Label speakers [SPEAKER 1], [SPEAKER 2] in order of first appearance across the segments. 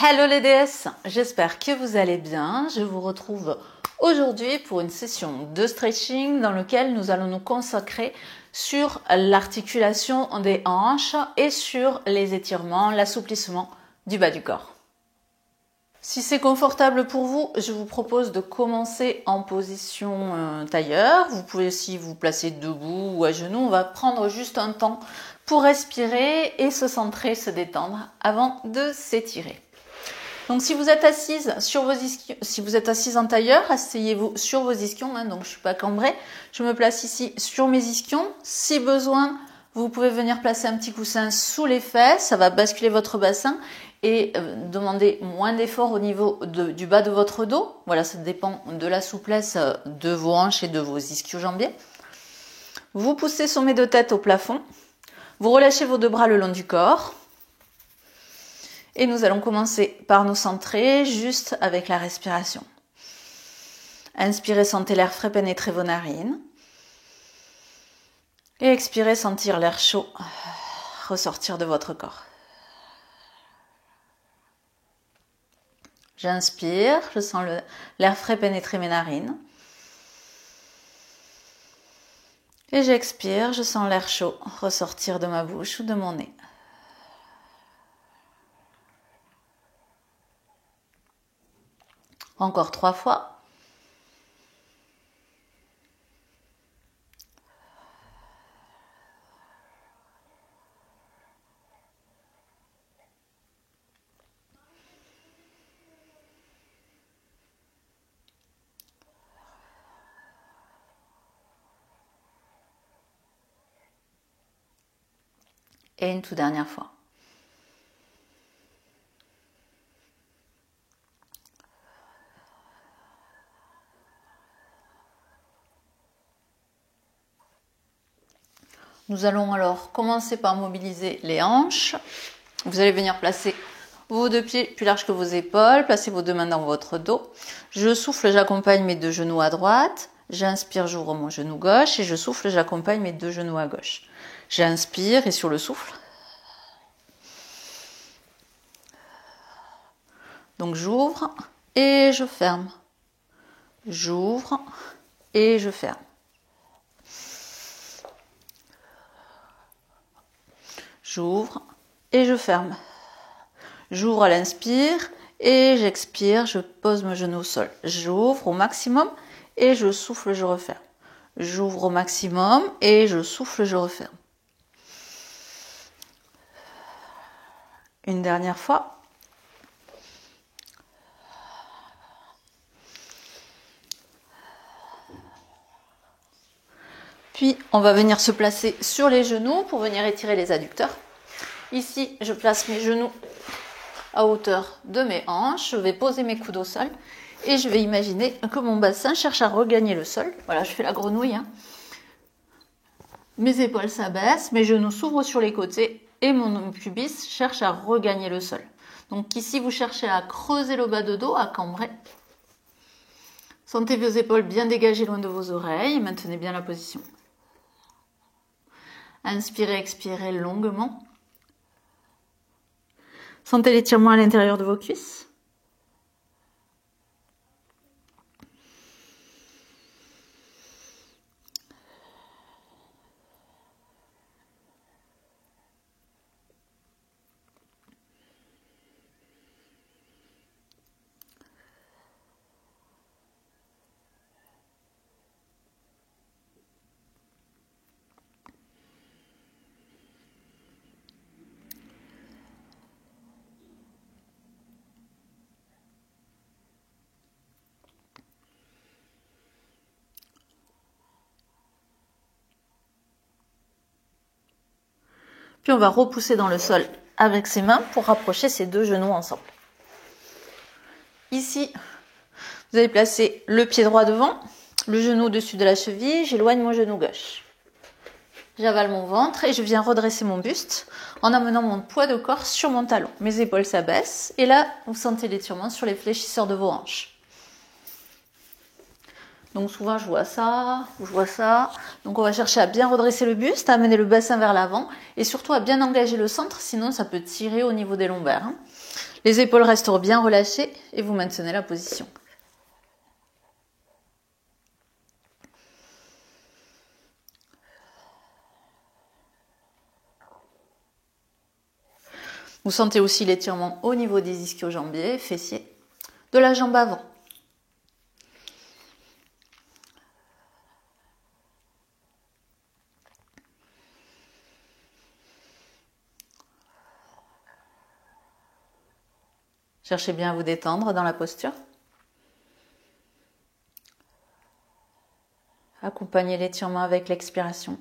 [SPEAKER 1] Hello les déesses, j'espère que vous allez bien. Je vous retrouve aujourd'hui pour une session de stretching dans laquelle nous allons nous consacrer sur l'articulation des hanches et sur les étirements, l'assouplissement du bas du corps. Si c'est confortable pour vous, je vous propose de commencer en position tailleur. Vous pouvez aussi vous placer debout ou à genoux. On va prendre juste un temps pour respirer et se centrer, se détendre avant de s'étirer. Donc si vous êtes assise sur vos ischions, si vous êtes assise en tailleur, asseyez-vous sur vos ischions, donc je suis pas cambrée. Je me place ici sur mes ischions. Si besoin, vous pouvez venir placer un petit coussin sous les fesses, ça va basculer votre bassin et demander moins d'effort au niveau du bas de votre dos. Voilà, ça dépend de la souplesse de vos hanches et de vos ischio-jambiers. Vous poussez sommet de tête au plafond. Vous relâchez vos deux bras le long du corps. Et nous allons commencer par nous centrer juste avec la respiration. Inspirez, sentez l'air frais pénétrer vos narines. Et expirez, sentir l'air chaud ressortir de votre corps. J'inspire, je sens l'air frais pénétrer mes narines. Et j'expire, je sens l'air chaud ressortir de ma bouche ou de mon nez. Encore 3 fois. Et une toute dernière fois. Nous allons alors commencer par mobiliser les hanches. Vous allez venir placer vos deux pieds plus larges que vos épaules. Placez vos deux mains dans votre dos. Je souffle, j'accompagne mes deux genoux à droite. J'inspire, j'ouvre mon genou gauche. Et je souffle, j'accompagne mes deux genoux à gauche. J'inspire et sur le souffle. Donc j'ouvre et je ferme. J'ouvre et je ferme. J'ouvre et je ferme. J'ouvre à l'inspire et j'expire, je pose mon genou au sol. J'ouvre au maximum et je souffle, je referme. J'ouvre au maximum et je souffle, je referme. Une dernière fois. Puis, on va venir se placer sur les genoux pour venir étirer les adducteurs. Ici, je place mes genoux à hauteur de mes hanches. Je vais poser mes coudes au sol et je vais imaginer que mon bassin cherche à regagner le sol. Voilà, je fais la grenouille. Mes épaules s'abaissent, mes genoux s'ouvrent sur les côtés et mon pubis cherche à regagner le sol. Donc ici, vous cherchez à creuser le bas de dos, à cambrer. Sentez vos épaules bien dégagées loin de vos oreilles et maintenez bien la position. Inspirez, expirez longuement. Sentez l'étirement à l'intérieur de vos cuisses. Puis on va repousser dans le sol avec ses mains pour rapprocher ces deux genoux ensemble. Ici, vous allez placer le pied droit devant, le genou au-dessus de la cheville, j'éloigne mon genou gauche. J'avale mon ventre et je viens redresser mon buste en amenant mon poids de corps sur mon talon. Mes épaules s'abaissent et là, vous sentez l'étirement sur les fléchisseurs de vos hanches. Donc souvent je vois ça, ou je vois ça. Donc on va chercher à bien redresser le buste, à amener le bassin vers l'avant et surtout à bien engager le centre, sinon ça peut tirer au niveau des lombaires. Les épaules restent bien relâchées et vous maintenez la position. Vous sentez aussi l'étirement au niveau des ischio-jambiers, fessiers, de la jambe avant. Cherchez bien à vous détendre dans la posture. Accompagnez l'étirement avec l'expiration.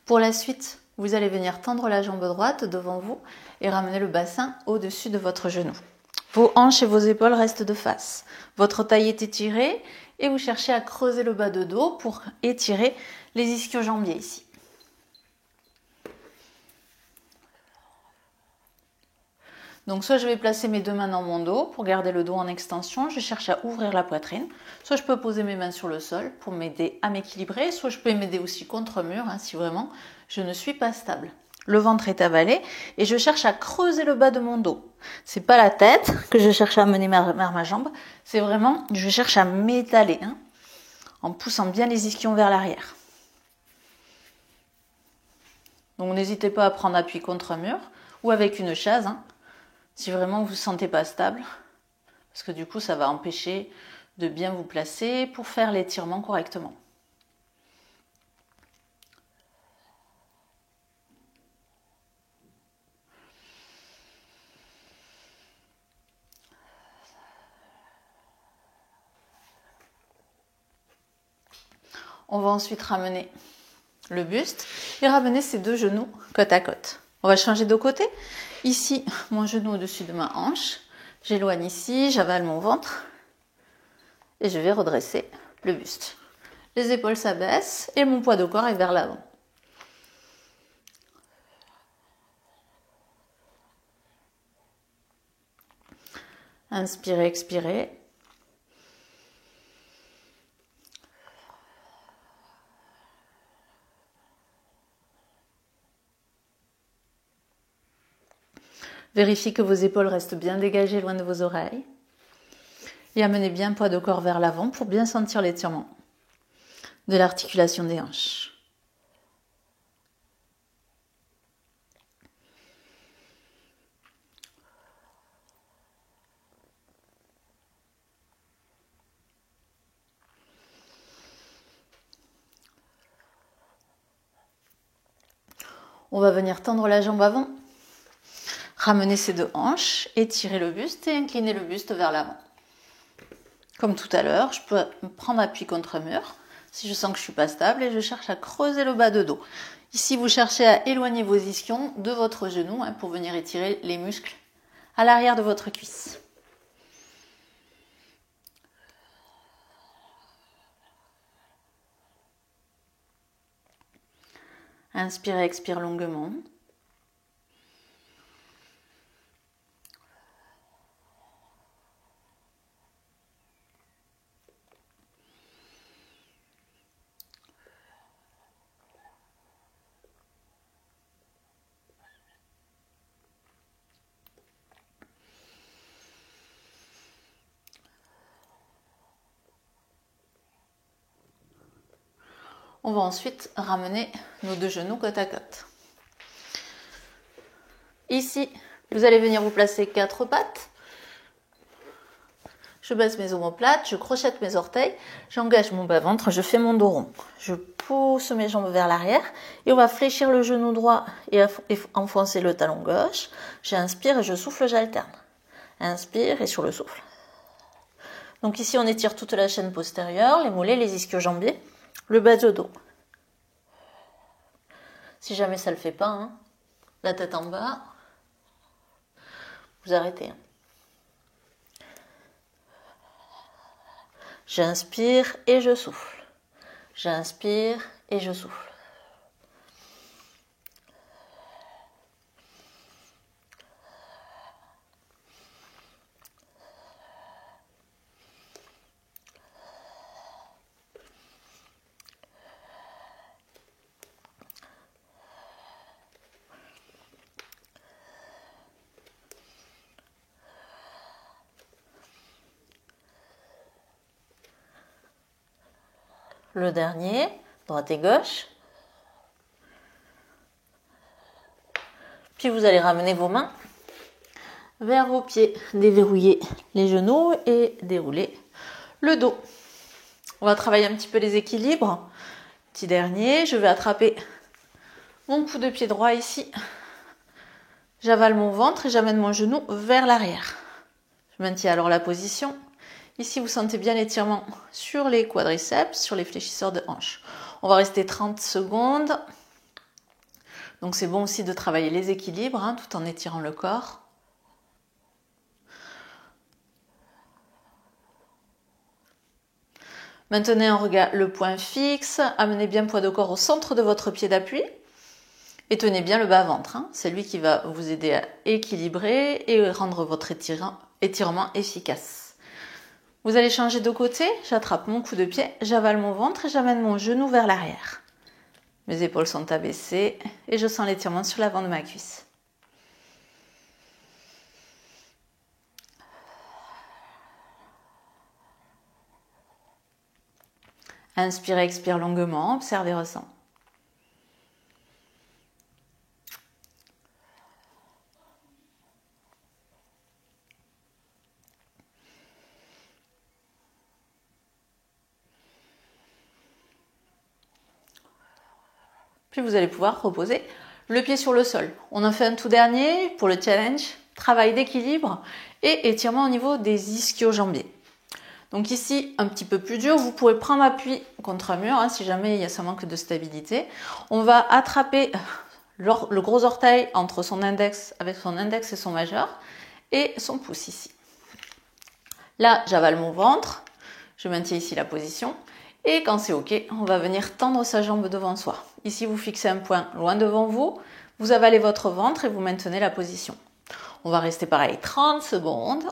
[SPEAKER 1] Pour la suite, vous allez venir tendre la jambe droite devant vous et ramener le bassin au-dessus de votre genou. Vos hanches et vos épaules restent de face. Votre taille est étirée et vous cherchez à creuser le bas de dos pour étirer les ischio-jambiers ici. Donc soit je vais placer mes deux mains dans mon dos pour garder le dos en extension, je cherche à ouvrir la poitrine, soit je peux poser mes mains sur le sol pour m'aider à m'équilibrer, soit je peux m'aider aussi contre mur si vraiment je ne suis pas stable. Le ventre est avalé et je cherche à creuser le bas de mon dos. C'est pas la tête que je cherche à amener vers ma jambe, c'est vraiment je cherche à m'étaler en poussant bien les ischions vers l'arrière. Donc n'hésitez pas à prendre appui contre mur ou avec une chaise. Si vraiment vous ne vous sentez pas stable, parce que du coup ça va empêcher de bien vous placer pour faire l'étirement correctement. On va ensuite ramener le buste et ramener ses deux genoux côte à côte. On va changer de côté. Ici, mon genou au-dessus de ma hanche. J'éloigne ici, j'avale mon ventre et je vais redresser le buste. Les épaules s'abaissent et mon poids de corps est vers l'avant. Inspirez, expirez. Vérifiez que vos épaules restent bien dégagées loin de vos oreilles. Et amenez bien le poids de corps vers l'avant pour bien sentir l'étirement de l'articulation des hanches. On va venir tendre la jambe avant, ramener ses deux hanches, étirer le buste et incliner le buste vers l'avant. Comme tout à l'heure, je peux prendre appui contre mur si je sens que je ne suis pas stable et je cherche à creuser le bas de dos. Ici, vous cherchez à éloigner vos ischions de votre genou pour venir étirer les muscles à l'arrière de votre cuisse. Inspirez, expire longuement. On va ensuite ramener nos deux genoux côte à côte. Ici, vous allez venir vous placer quatre pattes. Je baisse mes omoplates, je crochette mes orteils, j'engage mon bas-ventre, je fais mon dos rond. Je pousse mes jambes vers l'arrière et on va fléchir le genou droit et enfoncer le talon gauche. J'inspire et je souffle, j'alterne. Inspire et sur le souffle. Donc ici, on étire toute la chaîne postérieure, les mollets, les ischio-jambiers, le bas de dos. Si jamais ça ne le fait pas, la tête en bas, vous arrêtez. J'inspire et je souffle. J'inspire et je souffle. Le dernier, droite et gauche. Puis vous allez ramener vos mains vers vos pieds, déverrouiller les genoux et dérouler le dos. On va travailler un petit peu les équilibres. Petit dernier, je vais attraper mon coup de pied droit ici. J'avale mon ventre et j'amène mon genou vers l'arrière. Je maintiens alors la position. Ici, vous sentez bien l'étirement sur les quadriceps, sur les fléchisseurs de hanches. On va rester 30 secondes. Donc c'est bon aussi de travailler les équilibres hein, tout en étirant le corps. Maintenez un regard, le point fixe, amenez bien le poids de corps au centre de votre pied d'appui et tenez bien le bas-ventre. Hein. C'est lui qui va vous aider à équilibrer et rendre votre étirement efficace. Vous allez changer de côté, j'attrape mon coup de pied, j'avale mon ventre et j'amène mon genou vers l'arrière. Mes épaules sont abaissées et je sens l'étirement sur l'avant de ma cuisse. Inspire, expire longuement, observe et ressens. Puis vous allez pouvoir reposer le pied sur le sol. On en fait un tout dernier pour le challenge, travail d'équilibre et étirement au niveau des ischio-jambiers. Donc ici, un petit peu plus dur, vous pourrez prendre appui contre un mur hein, si jamais il y a ça manque de stabilité. On va attraper le gros orteil entre son index, avec son index et son majeur et son pouce ici. Là, j'avale mon ventre, je maintiens ici la position. Et quand c'est ok, on va venir tendre sa jambe devant soi. Ici, vous fixez un point loin devant vous, vous avalez votre ventre et vous maintenez la position. On va rester pareil 30 secondes.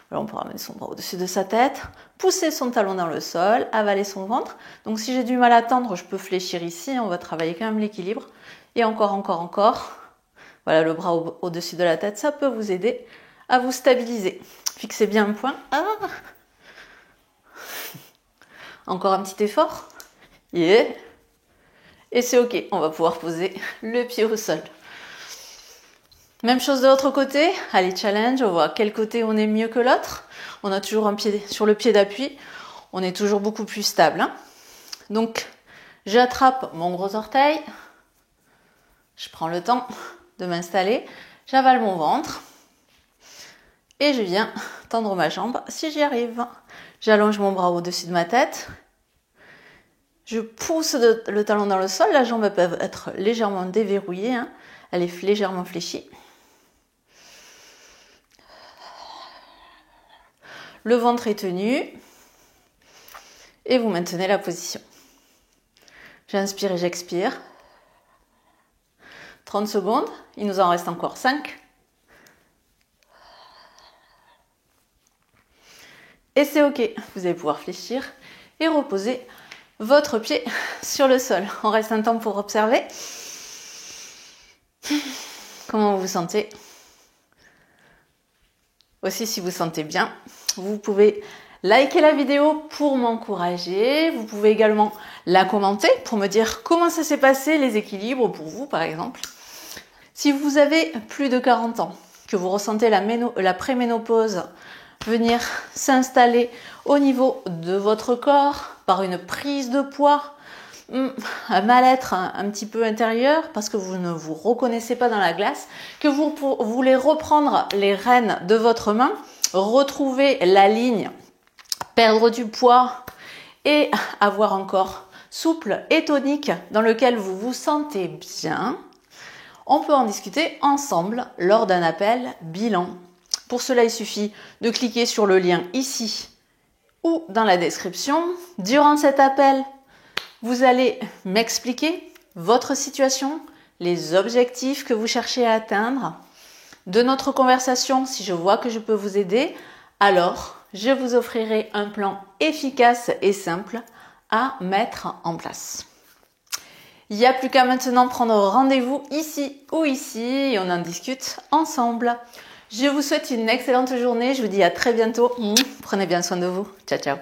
[SPEAKER 1] Là, on peut ramener son bras au-dessus de sa tête, pousser son talon dans le sol, avaler son ventre. Donc si j'ai du mal à tendre, je peux fléchir ici, on va travailler quand même l'équilibre. Et encore. Voilà, le bras au-dessus de la tête, ça peut vous aider à vous stabiliser. Fixez bien un point. Ah. Encore un petit effort. Yeah. Et c'est ok, on va pouvoir poser le pied au sol. Même chose de l'autre côté. Allez, challenge, on voit quel côté on est mieux que l'autre. On a toujours un pied sur le pied d'appui. On est toujours beaucoup plus stable. Hein. Donc, j'attrape mon gros orteil. Je prends le temps de m'installer. J'avale mon ventre. Et je viens tendre ma jambe si j'y arrive. J'allonge mon bras au-dessus de ma tête. Je pousse le talon dans le sol. La jambe peut être légèrement déverrouillée. Hein. Elle est légèrement fléchie. Le ventre est tenu. Et vous maintenez la position. J'inspire et j'expire. 30 secondes. Il nous en reste encore 5. Et c'est ok, vous allez pouvoir fléchir et reposer votre pied sur le sol. On reste un temps pour observer. Comment vous vous sentez? Aussi, si vous sentez bien, vous pouvez liker la vidéo pour m'encourager. Vous pouvez également la commenter pour me dire comment ça s'est passé, les équilibres pour vous par exemple. Si vous avez plus de 40 ans, que vous ressentez la préménopause venir s'installer au niveau de votre corps par une prise de poids, un mal-être un petit peu intérieur parce que vous ne vous reconnaissez pas dans la glace, que vous voulez reprendre les rênes de votre main, retrouver la ligne, perdre du poids et avoir un corps souple et tonique dans lequel vous vous sentez bien, on peut en discuter ensemble lors d'un appel bilan. Pour cela, il suffit de cliquer sur le lien ici ou dans la description. Durant cet appel, vous allez m'expliquer votre situation, les objectifs que vous cherchez à atteindre. De notre conversation, si je vois que je peux vous aider, alors je vous offrirai un plan efficace et simple à mettre en place. Il n'y a plus qu'à maintenant prendre rendez-vous ici ou ici et on en discute ensemble. Je vous souhaite une excellente journée. Je vous dis à très bientôt. Prenez bien soin de vous. Ciao, ciao.